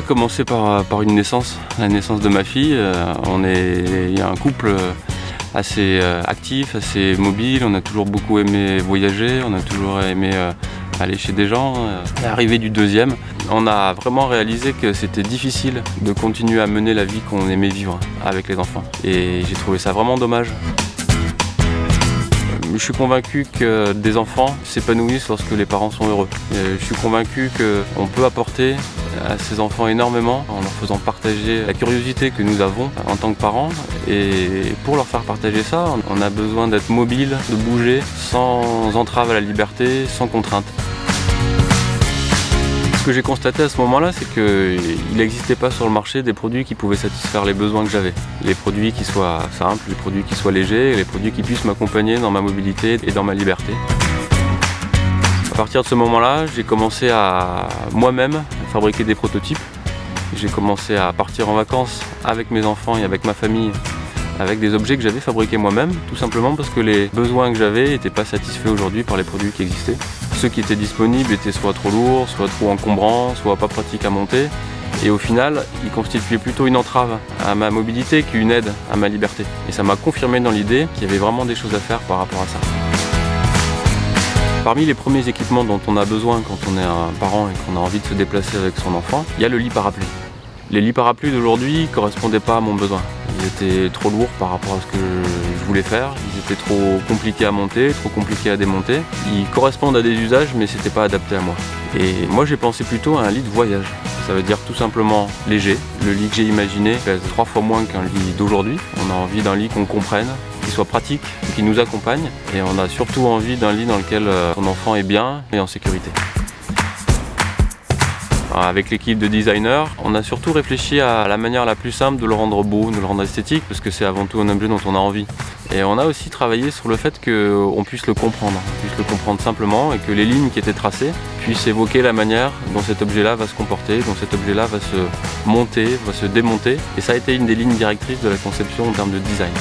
a commencé par une naissance, la naissance de ma fille. Il y a un couple assez actif, assez mobile. On a toujours beaucoup aimé voyager, on a toujours aimé aller chez des gens. L'arrivée du deuxième, on a vraiment réalisé que c'était difficile de continuer à mener la vie qu'on aimait vivre avec les enfants. Et j'ai trouvé ça vraiment dommage. Je suis convaincu que des enfants s'épanouissent lorsque les parents sont heureux. Je suis convaincu qu'on peut apporter à ces enfants énormément en leur faisant partager la curiosité que nous avons en tant que parents. Et pour leur faire partager ça, on a besoin d'être mobile, de bouger sans entrave à la liberté, sans contrainte. Ce que j'ai constaté à ce moment-là, c'est qu'il n'existait pas sur le marché des produits qui pouvaient satisfaire les besoins que j'avais. Les produits qui soient simples, les produits qui soient légers, les produits qui puissent m'accompagner dans ma mobilité et dans ma liberté. À partir de ce moment-là, j'ai commencé à moi-même fabriquer des prototypes. J'ai commencé à partir en vacances avec mes enfants et avec ma famille, avec des objets que j'avais fabriqués moi-même, tout simplement parce que les besoins que j'avais n'étaient pas satisfaits aujourd'hui par les produits qui existaient. Ceux qui étaient disponibles étaient soit trop lourds, soit trop encombrants, soit pas pratiques à monter. Et au final, ils constituaient plutôt une entrave à ma mobilité qu'une aide à ma liberté. Et ça m'a confirmé dans l'idée qu'il y avait vraiment des choses à faire par rapport à ça. Parmi les premiers équipements dont on a besoin quand on est un parent et qu'on a envie de se déplacer avec son enfant, il y a le lit parapluie. Les lits parapluies d'aujourd'hui ne correspondaient pas à mon besoin. Ils étaient trop lourds par rapport à ce que je voulais faire. Ils étaient trop compliqués à monter, trop compliqués à démonter. Ils correspondent à des usages, mais ce n'était pas adapté à moi. Et moi, j'ai pensé plutôt à un lit de voyage. Ça veut dire tout simplement léger. Le lit que j'ai imaginé pèse 3 fois moins qu'un lit d'aujourd'hui. On a envie d'un lit qu'on comprenne, qui soit pratique, qui nous accompagne. Et on a surtout envie d'un lit dans lequel son enfant est bien et en sécurité. Avec l'équipe de designers, on a surtout réfléchi à la manière la plus simple de le rendre beau, de le rendre esthétique, parce que c'est avant tout un objet dont on a envie. Et on a aussi travaillé sur le fait qu'on puisse le comprendre, simplement, et que les lignes qui étaient tracées puissent évoquer la manière dont cet objet-là va se comporter, dont cet objet-là va se monter, va se démonter. Et ça a été une des lignes directrices de la conception en termes de design.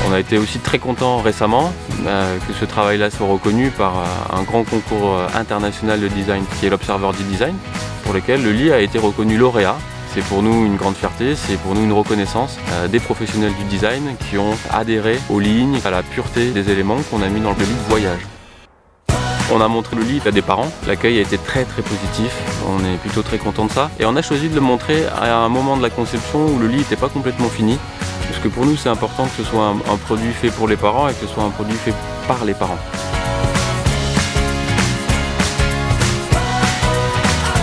On a été aussi très contents récemment que ce travail-là soit reconnu par un grand concours international de design qui est l'Observer Design, pour lequel le lit a été reconnu lauréat. C'est pour nous une grande fierté, c'est pour nous une reconnaissance des professionnels du design qui ont adhéré aux lignes, à la pureté des éléments qu'on a mis dans le lit de voyage. On a montré le lit à des parents, l'accueil a été très positif, on est plutôt très content de ça. Et on a choisi de le montrer à un moment de la conception où le lit n'était pas complètement fini. Parce que pour nous c'est important que ce soit un produit fait pour les parents et que ce soit un produit fait par les parents.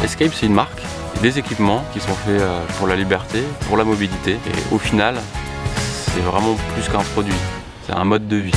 Escape, c'est une marque, des équipements qui sont faits pour la liberté, pour la mobilité. Et au final, c'est vraiment plus qu'un produit, c'est un mode de vie.